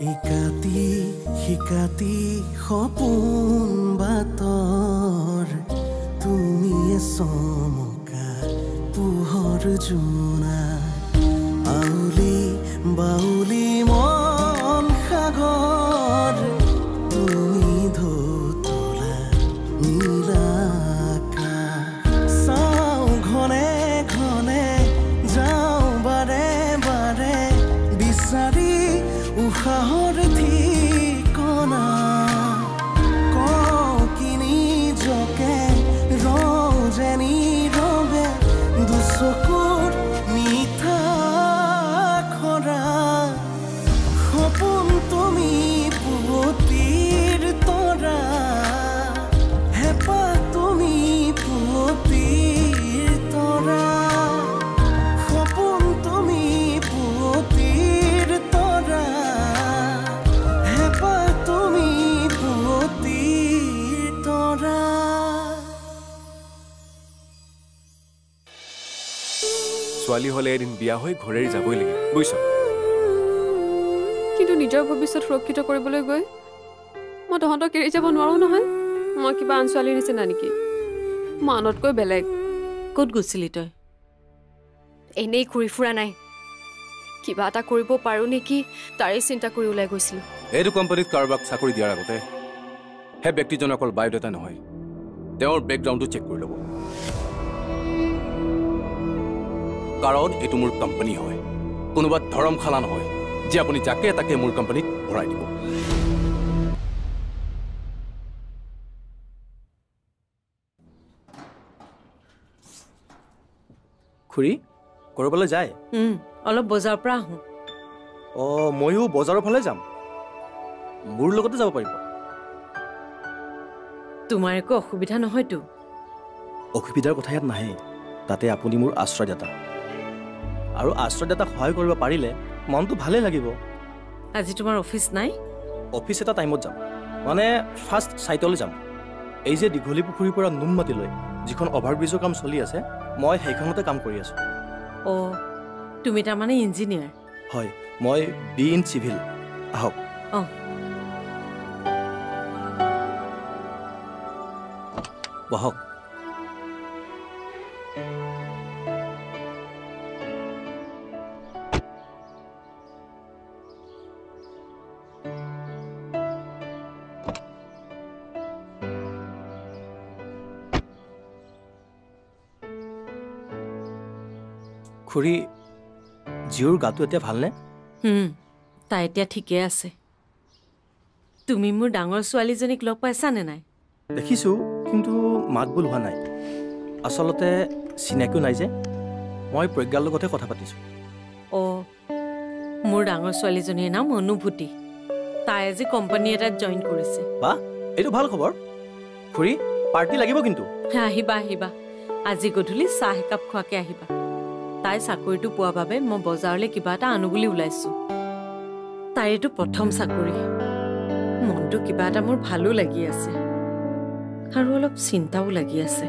ইকাতি শিকাতি সপোন বাতৰ তুমিয়ে চমকা পোহৰ জোনা আউলি বাউলি মন সাগৰ তুমি ধুতলা নীলাকা চাওঁ ঘনে ঘনে যাওঁ বাৰে বাৰে বিচাৰি উশাহৰ ঠিকনা কওঁ কিনি জকে ৰজেনি ৰবে দুচকুৰ মিঠা খৰা সপোন তুমি পুৱতিৰ তৰা হেঁপাহ তুমি পুৱতিৰ তৰা সপোন তুমি পুৱতিৰ তৰা হেঁপাহ তুমি পুৱতিৰ তৰা ছোৱালী হলে এদিন বিয়া হৈ ঘৰেৰি যাবই লাগিব বুজিছ কিন্তু নিজৰ ভৱিষ্যত সুৰক্ষিত কৰিবলৈ গৈ মই তহঁতক এৰি যাব নোৱাৰো নহয় মই কিবা আন ছোৱালীৰ নিচিনা নেকি মই আনতকৈ বেলেগ ক'ত গৈছিলি তই এনেই ঘূৰি ফুৰা নাই কিবা এটা কৰিব পাৰো নেকি তাৰে চিন্তা কৰি ওলাই গৈছিলো এইটো কোম্পানীত কাৰোবাক চাকৰি দিয়াৰ আগতে সেই ব্যক্তিজন অকল বায়'ডাটা নহয় তেওঁৰ বেকগ্ৰাউণ্ডটো চেক কৰি ল'ব কাৰণ এইটো মোৰ কোম্পানী হয় কোনোবা ধৰমশালা নহয় যে আপুনি যাকে তাকে মোৰ কোম্পানীত ভৰাই দিব খুৰী কৰবালৈ যায় অলপ বজাৰৰ পৰা আহোঁ অঁ ময়ো বজাৰৰ ফালে যাম মোৰ লগতে যাব পাৰিব তোমাৰ একো অসুবিধা নহয়তো অসুবিধাৰ কথা ইয়াত নাহে তাতে আপুনি মোৰ আশ্ৰয়দাতা আৰু আশ্ৰয়দাতাক সহায় কৰিব পাৰিলে মনটো ভালেই লাগিব আজি তোমাৰ অফিচ নাই অফিচ এটা টাইমত যাম মানে ফাৰ্ষ্ট চাইটলৈ যাম এই যে দীঘলী পুখুৰীৰ পৰা নুনমাটিলৈ যিখন অভাৰব্ৰিজৰ কাম চলি আছে মই সেইখনতে কাম কৰি আছোঁ অঁ তুমি তাৰমানে ইঞ্জিনিয়াৰ হয় মই বি ইন চিভিল আহক অঁ বহক খুৰী জীউৰ গাটো এতিয়া ভালনে তাই এতিয়া ঠিকে আছে তুমি মোৰ ডাঙৰ ছোৱালীজনীক লগ পাইছানে নাই দেখিছোঁ কিন্তু মাত বোল হোৱা নাই আচলতে চিনাকিও নাই যে মই প্ৰজ্ঞাৰ লগতে কথা পাতিছোঁ অঁ মোৰ ডাঙৰ ছোৱালীজনীৰ নাম অনুভূতি তাই আজি কোম্পানী এটাত জইন কৰিছে বা এইটো ভাল খবৰ খুৰী পাৰ্টি লাগিব কিন্তু আহিবা আহিবা আজি গধূলি চাহ একাপ খোৱাকৈ আহিবা তাই চাকৰিটো পোৱাৰ বাবে মই বজাৰলৈ কিবা এটা আনো বুলি ওলাইছোঁ তাইৰ এইটো প্ৰথম চাকৰি মনটো কিবা এটা মোৰ ভালো লাগি আছে আৰু অলপ চিন্তাও লাগি আছে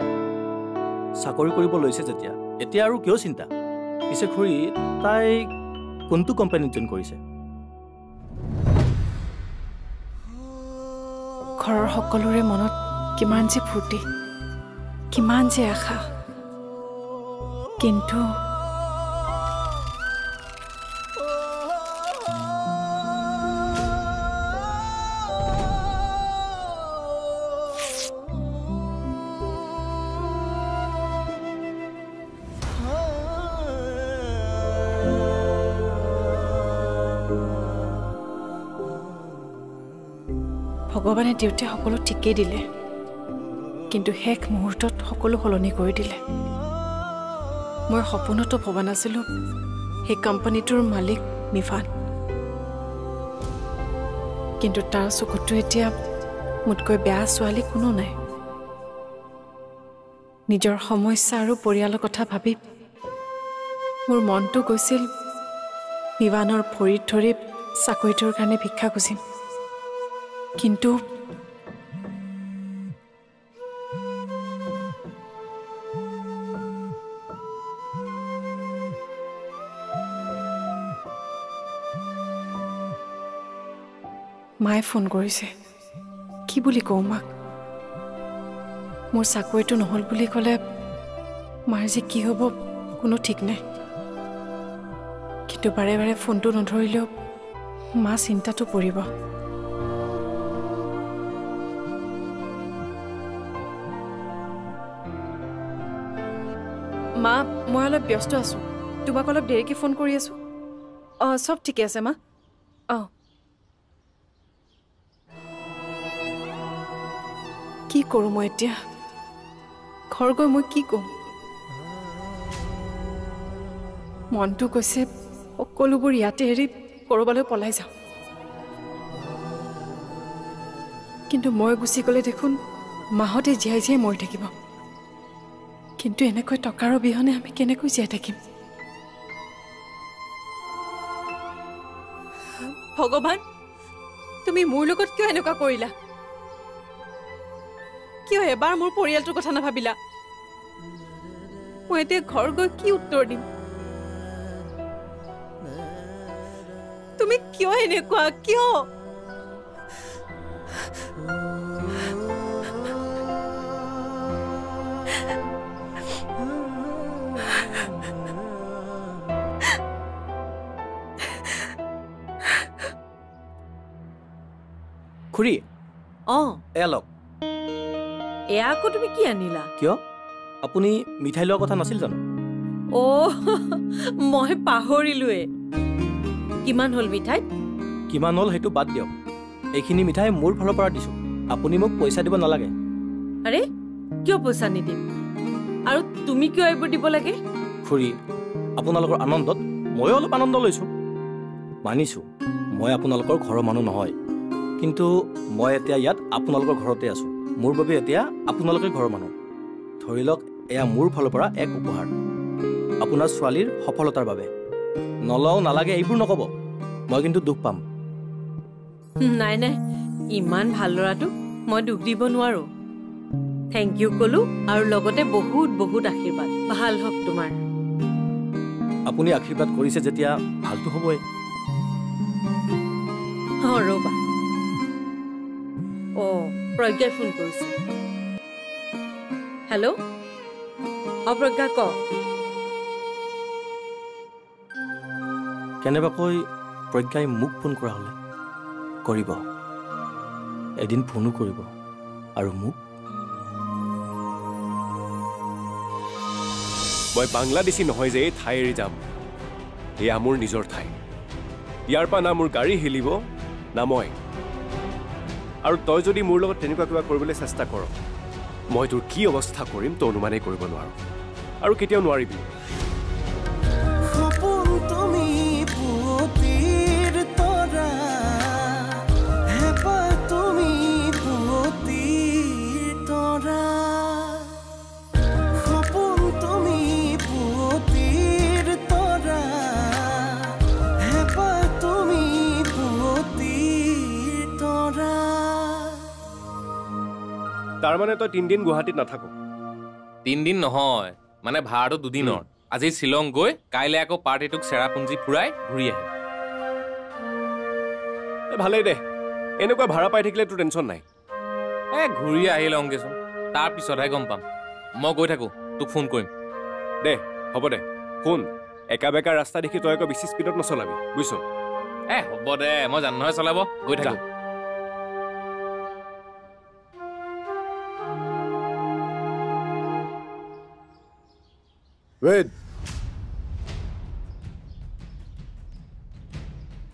চাকৰি কৰিব লৈছে যেতিয়া এতিয়া আৰু কিয় চিন্তা পিছে খুৰী তাই কোনটো কোম্পানীত জইন কৰিছে ঘৰৰ সকলোৰে মনত কিমান যে ফূৰ্তি কিমান যে আশা কিন্তু ভগৱানে দেউতাই সকলো ঠিকেই দিলে কিন্তু শেষ মুহূৰ্তত সকলো সলনি কৰি দিলে মই সপোনতো ভবা নাছিলোঁ সেই কোম্পানীটোৰ মালিক মিফান কিন্তু তাৰ চকুতো এতিয়া মোতকৈ বেয়া ছোৱালী কোনো নাই নিজৰ সমস্যা আৰু পৰিয়ালৰ কথা ভাবি মোৰ মনটো গৈছিল মিফানৰ ভৰিত ধৰি চাকৰিটোৰ কাৰণে ভিক্ষা খুজিম কিন্তু মায়ে ফোন কৰিছে কি বুলি কওঁ মাক মোৰ চাকৰিটো নহ'ল বুলি ক'লে মাৰ যে কি হ'ব কোনো ঠিক নাই কিন্তু বাৰে বাৰে ফোনটো নধৰিলেও মা চিন্তাটো পৰিব মা মই অলপ ব্যস্ত আছোঁ তোমাক অলপ দেৰিকৈ ফোন কৰি আছোঁ অঁ চব ঠিকে আছে মা অঁ কি কৰোঁ মই এতিয়া ঘৰ গৈ মই কি ক'ম মনটো কৈছে সকলোবোৰ ইয়াতে এৰি ক'ৰবালৈ পলাই যাওঁ কিন্তু মই গুচি গ'লে দেখোন মাহঁতে জীয়াই জীয়াই মৰি থাকিব কিন্তু এনেকৈ টকাৰ অবিহনে আমি কেনেকৈ জীয়াই থাকিম ভগৱান তুমি মোৰ লগত কিয় এনেকুৱা কৰিলা কিয় এবাৰ মোৰ পৰিয়ালটোৰ কথা নাভাবিলা মই এতিয়া ঘৰ গৈ কি উত্তৰ দিম তুমি কিয় এনেকুৱা কিয় খুৰী অঁ এয়া লওক এয়া আকৌ তুমি কি আনিলা কিয় আপুনি মিঠাই লোৱাৰ কথা নাছিল জানো অ' মই পাহৰিলোৱে কিমান হ'ল মিঠাই কিমান হ'ল সেইটো বাদ দিয়ক এইখিনি মিঠাই মোৰ ফালৰ পৰা দিছোঁ আপুনি মোক পইচা দিব নালাগে আৰে কিয় পইচা নিদিম আৰু তুমি কিয় এইবোৰ দিব লাগে খুৰী আপোনালোকৰ আনন্দত ময়ো অলপ আনন্দ লৈছোঁ মানিছোঁ মই আপোনালোকৰ ঘৰৰ মানুহ নহয় কিন্তু মই এতিয়া ইয়াত আপোনালোকৰ ঘৰতে আছোঁ মোৰ বাবে এতিয়া আপোনালোকে ঘৰৰ মানুহ ধৰি লওক এয়া মোৰ ফালৰ পৰা এক উপহাৰ আপোনাৰ ছোৱালীৰ সফলতাৰ বাবে নলওঁ নালাগে এইবোৰ নক'ব মই কিন্তু দুখ পাম নাই নাই ইমান ভাল ল'ৰাটো মই দুখ দিব নোৱাৰো থেংক ইউ ক'লো আৰু লগতে বহুত বহুত আশীৰ্বাদ ভাল হওক তোমাৰ আপুনি আশীৰ্বাদ কৰিছে যেতিয়া ভালটো হ'বই ৰ'বা অঁ প্ৰজ্ঞাই ফোন কৰিছে হেল্ল' প্ৰজ্ঞা ক কেনেবাকৈ প্ৰজ্ঞাই মোক ফোন কৰা হ'লে কৰিব এদিন ফোনো কৰিব আৰু মোক মই বাংলাদেশী নহয় যে এই ঠাই এৰি যাম এয়া মোৰ নিজৰ ঠাই ইয়াৰ পৰা না মোৰ গাড়ী হিলিব না মই আৰু তই যদি মোৰ লগত তেনেকুৱা কিবা কৰিবলৈ চেষ্টা কৰ মই তোৰ কি অৱস্থা কৰিম তই অনুমানেই কৰিব নোৱাৰো আৰু কেতিয়াও নোৱাৰিবি সপোন তুমি পুৱতিৰ তৰা হেঁপাহ তুমি পুৱতিৰ তৰা সপোন তুমি পুৱতিৰ তৰা হেঁপাহ তুমি পুৱতিৰ তৰা তাৰমানে তই 3 দিন গুৱাহাটীত নাথাকো 3 দিন নহয় মানে ভাড়াটো 2 দিনৰ আজি শ্বিলং গৈ কাইলৈ আকৌ পাৰ্টিটোক চেৰাপুঞ্জী ফুৰাই ঘূৰি আহিম ভালেই দে এনেকুৱা ভাড়া পাই থাকিলে তোৰ টেনশ্যন নাই ঘূৰি আহি লওঁগেচোন তাৰপিছতহে গম পাম মই গৈ থাকোঁ তোক ফোন কৰিম দে হ'ব দে শুন একা বেকা ৰাস্তা দেখি তই আকৌ বেছি স্পীডত নচলাবি বুজিছ হ'ব দে মই জানো নহয় চলাব গৈ থাকোঁ ৱেইট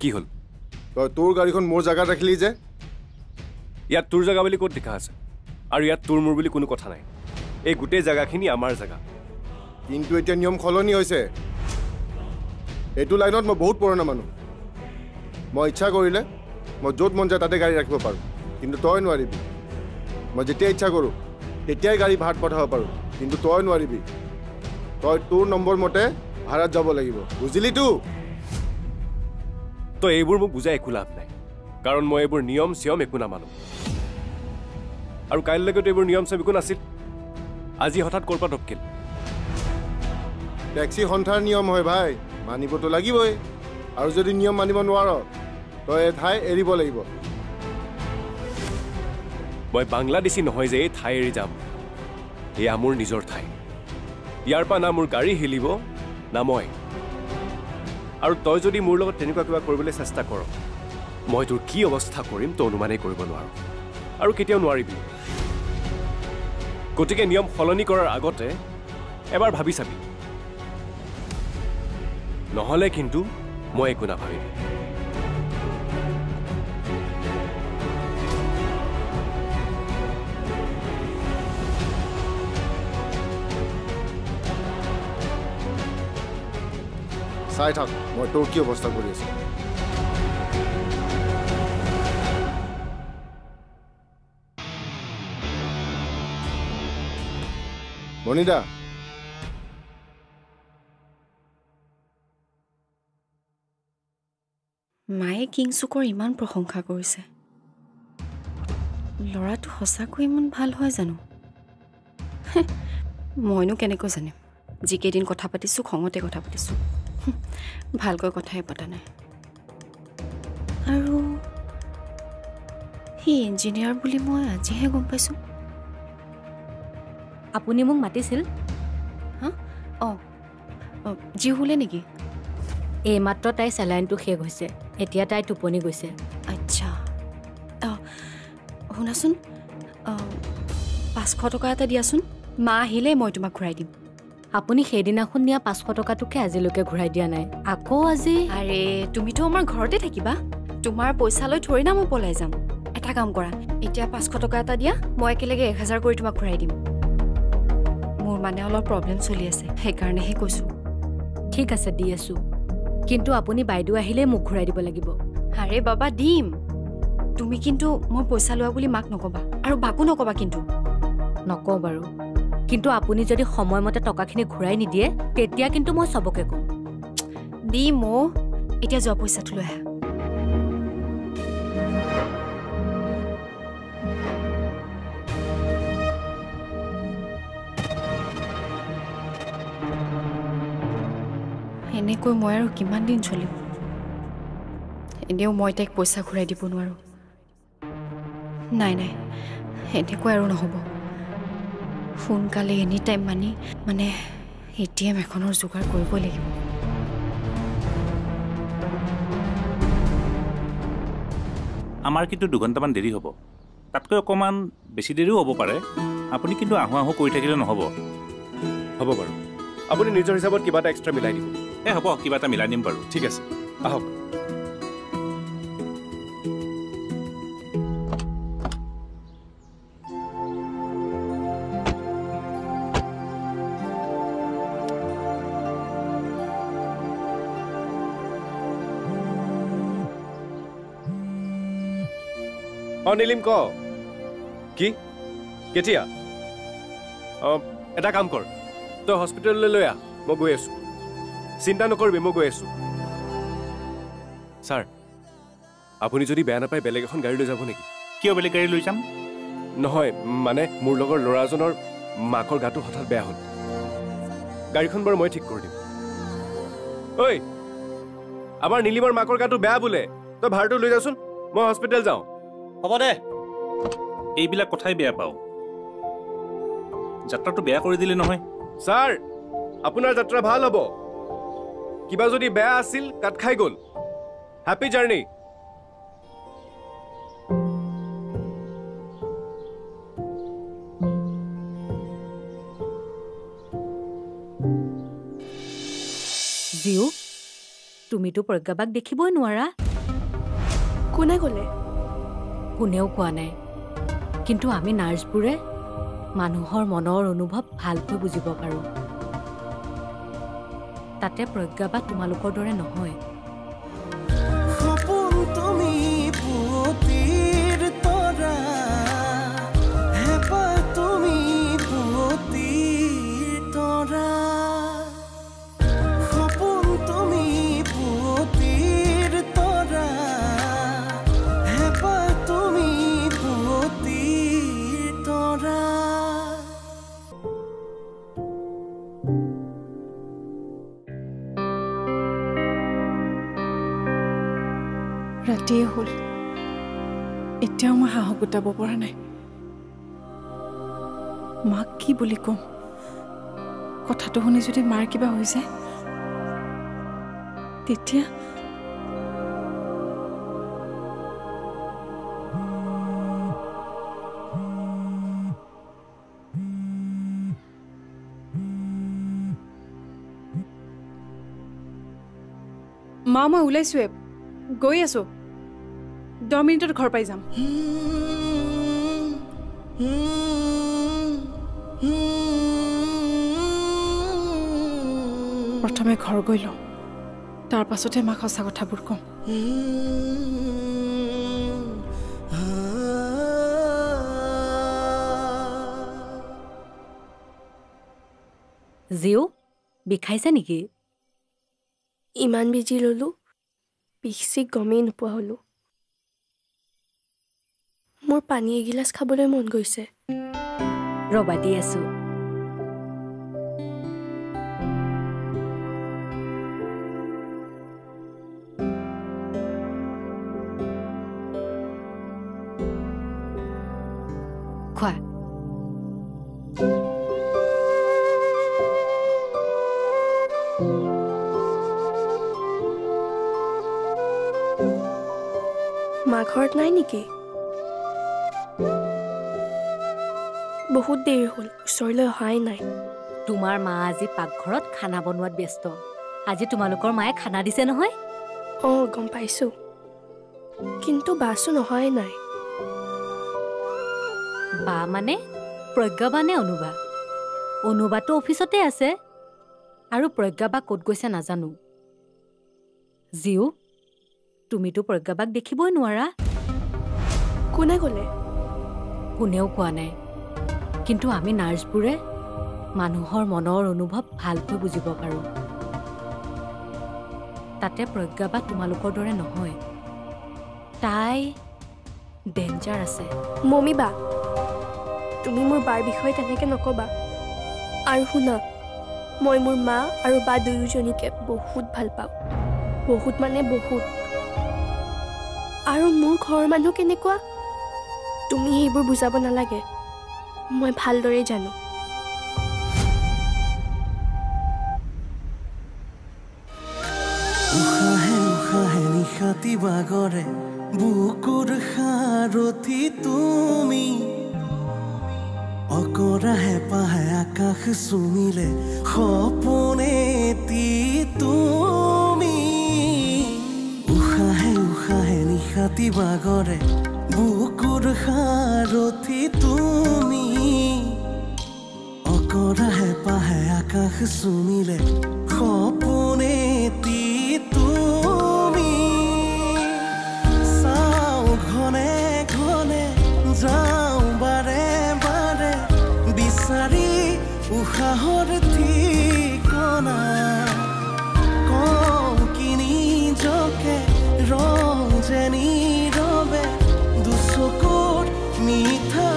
কি হ'ল তই তোৰ গাড়ীখন মোৰ জেগাত ৰাখিলি যে ইয়াত তোৰ জেগা বুলি ক'ত লিখা আছে আৰু ইয়াত তোৰ মোৰ বুলি কোনো কথা নাই এই গোটেই জেগাখিনি আমাৰ জেগা কিন্তু এতিয়া নিয়ম সলনি হৈছে এইটো লাইনত মই বহুত পুৰণা মানুহ মই ইচ্ছা কৰিলে মই য'ত মন যায় তাতে গাড়ী ৰাখিব পাৰোঁ কিন্তু তই নোৱাৰিবি মই যেতিয়া ইচ্ছা কৰোঁ তেতিয়াই গাড়ী ভাড়াত পঠাব পাৰোঁ কিন্তু তই নোৱাৰিবি তই তোৰ নম্বৰ মতে ভাড়াত যাব লাগিব বুজিলিতো তই এইবোৰ মোক বুজাই একো লাভ নাই কাৰণ মই এইবোৰ নিয়ম চিয়ম একো নামানো আৰু কাইলৈকেতো এইবোৰ নিয়ম চিয়ম একো নাছিল আজি হঠাৎ ক'ৰ পৰা টপকিল টেক্সি সন্থাৰ নিয়ম হয় ভাই মানিবতো লাগিবই আৰু যদি নিয়ম মানিব নোৱাৰ তই এই ঠাই এৰিব লাগিব মই বাংলাদেশী নহয় যে এই ঠাই এৰি যাম এয়া মোৰ নিজৰ ঠাই ইয়াৰ পৰা না মোৰ গাড়ী হিলিব না মই আৰু তই যদি মোৰ লগত তেনেকুৱা কিবা কৰিবলৈ চেষ্টা কৰ মই তোৰ কি অৱস্থা কৰিম তই অনুমানেই কৰিব নোৱাৰো আৰু কেতিয়াও নোৱাৰিবি গতিকে নিয়ম সলনি কৰাৰ আগতে এবাৰ ভাবি চাবি নহ'লে কিন্তু মই একো নাভাবিম চাই থাক মই তোৰ কি অৱস্থা কৰি আছো মণিদা মায়ে কিংচুকৰ ইমান প্ৰশংসা কৰিছে ল'ৰাটো সঁচাকৈ ইমান ভাল হয় জানো মইনো কেনেকৈ জানিম যিকেইদিন কথা পাতিছোঁ খঙতে কথা পাতিছোঁ ভালকৈ কথাই পতা নাই আৰু সি ইঞ্জিনিয়াৰ বুলি মই আজিহে গম পাইছোঁ আপুনি মোক মাতিছিল হা অঁ জি শুলে নেকি এইমাত্ৰ তাই চেলাইনটো শেষ হৈছে এতিয়া তাই টোপনি গৈছে আচ্ছা শুনাচোন 500 টকা এটা দিয়াচোন মা আহিলে মই তোমাক ঘূৰাই দিম আপুনি সেইদিনাখন নিয়া 500 টকাটোকে আজিলৈকে ঘূৰাই দিয়া নাই আকৌ আজি আৰে তুমিতো আমাৰ ঘৰতে থাকিবা তোমাৰ পইচা লৈ থৰি না মই পলাই যাম এটা কাম কৰা এতিয়া 500 টকা এটা দিয়া মই একেলগে 1000 কৰি তোমাক ঘূৰাই দিম মোৰ মানে অলপ প্ৰব্লেম চলি আছে সেইকাৰণেহে কৈছোঁ ঠিক আছে দি আছোঁ কিন্তু আপুনি বাইদেউ আহিলে মোক ঘূৰাই দিব লাগিব আৰে বাবা দিম তুমি কিন্তু মই পইচা লোৱা বুলি মাক নকবা আৰু বাকো নকবা কিন্তু নকওঁ বাৰু কিন্তু আপুনি যদি সময়মতে টকাখিনি ঘূৰাই নিদিয়ে তেতিয়া কিন্তু মই সবকে কম দি মো এতিয়া যোৱা পইচাটো লৈ আহা এনেকৈ মই আৰু কিমান দিন চলিম এনেও মই তাইক পইচা ঘূৰাই দিব নোৱাৰোঁ নাই নাই এনেকৈ আৰু নহ'ব সোনকালে এনি টাইম মানে ATM এখনৰ যোগাৰ কৰিবই লাগিব আমাৰ কিন্তু 2 ঘণ্টামান দেৰি হ'ব তাতকৈ অকণমান বেছি দেৰিও হ'ব পাৰে আপুনি কিন্তু আহো আহো কৰি থাকিলে নহ'ব হ'ব বাৰু আপুনি নিজৰ হিচাপত কিবা এটা এক্সট্ৰা মিলাই দিব হ'ব কিবা এটা মিলাই দিম বাৰু ঠিক আছে আহক নীলিম ক কি কেতিয়া এটা কাম কৰ তই হস্পিটেললৈ লৈ আহ মই গৈ আছোঁ চিন্তা নকৰিবি মই গৈ আছোঁ ছাৰ আপুনি যদি বেয়া নাপায় বেলেগ এখন গাড়ী লৈ যাব নেকি কিয় বেলেগ গাড়ী লৈ যাম নহয় মানে মোৰ লগৰ ল'ৰাজনৰ মাকৰ গাটো হঠাৎ বেয়া হ'ল গাড়ীখন বাৰু মই ঠিক কৰি দিম ঐ আমাৰ নীলিমৰ মাকৰ গাটো বেয়া বোলে তই ভাড়াটো লৈ যাচোন মই হস্পিটেল যাওঁ হ'ব দে এইবিলাক কথাই বেয়া পাওঁ যাত্ৰাটো বেয়া কৰি দিলে নহয় ছাৰ আপোনাৰ যাত্ৰা ভাল হ'ব কিবা যদি বেয়া আছিল কাট খাই গ'ল হেপী জাৰ্ণি জিও তুমিতো প্ৰজ্ঞাবাক দেখিবই নোৱাৰা কোনে ক'লে কোনেও কোৱা নাই কিন্তু আমি নাৰ্ছবোৰে মানুহৰ মনৰ অনুভৱ ভালকৈ বুজিব পাৰোঁ তাতে প্ৰজ্ঞাবা তোমালোকৰ দৰে নহয় সপোন তুমি পুৱতিৰ তৰা হেঁপাহ তুমি পুৱতিৰ তৰা সপোন তুমি পুৱতিৰ তৰা হেঁপাহ তুমি পুৱতিৰ তৰা ৰাতিয়ে হ'ল এতিয়াও মই সাহস গোটাব পৰা নাই মাক কি বুলি ক'ম কথাটো শুনি যদি মাৰ কিবা হৈ যায় তেতিয়া মা মই ওলাইছোৱে গৈ আছো 10 মিনিটত ঘৰ পাই যাম প্ৰথমে ঘৰ গৈ লওঁ তাৰ পাছতে মাক সঁচা কথাবোৰ ক'ম জিও বিষাইছে নেকি ইমান বিজি ললো পিছি গমেই নোপোৱা হলো মোৰ পানী এগিলাচ খাবলৈ মন গৈছে ৰবা দি আছো খোৱা মা ঘৰত নাই নেকি বহুত দেৰি হ'ল ওচৰলৈ অহাই নাই তোমাৰ মা আজি পাকঘৰত খানা বনোৱাত ব্যস্ত আজি তোমালোকৰ মায়ে খানা দিছে নহয় গম পাইছো কিন্তু বাছো নহয় নাই বা মানে প্ৰজ্ঞা নে অনুবা অনুবাটো অফিচতে আছে আৰু প্ৰজ্ঞা বা ক'ত গৈছে নাজানো জিও তুমিতো প্ৰজ্ঞাবাক দেখিবই নোৱাৰা কোনে ক'লে কোনেও কোৱা নাই কিন্তু আমি নাৰ্ছবোৰে মানুহৰ মনৰ অনুভৱ ভালকৈ বুজিব পাৰোঁ তাতে প্ৰজ্ঞাবা তোমালোকৰ দৰে নহয় তাই ডেঞ্জাৰ আছে মমি বা তুমি মোৰ বাৰ বিষয়ে তেনেকৈ নক'বা আৰু শুনা মই মোৰ মা আৰু বা দুয়োজনীকে বহুত ভাল পাওঁ বহুত মানে বহুত আৰু মোৰ ঘৰৰ মানুহ কেনেকুৱা তুমি সেইবোৰ বুজাব নালাগে মই ভালদৰে জানো উশাহে উশাহে নিশাতি বাগৰে বুকুৰ সাৰথি তুমি অকৰাহে পাহে আকাশ চুমিলে সপোনেতি তুমি উশাহে উশাহে নিশাতি বাগৰে বুকুৰ সাৰথি তুমি অকৰাহে পাহে আকাশ চুমিলে সপোনেতি তুমি চাওঁ ঘনে ঘনে যাওঁ বাৰে বাৰে বিচাৰি উশাহৰ ঠিকনা কওঁ কি নিজকে ৰং যে নীৰৱে দুচকুৰ মিঠা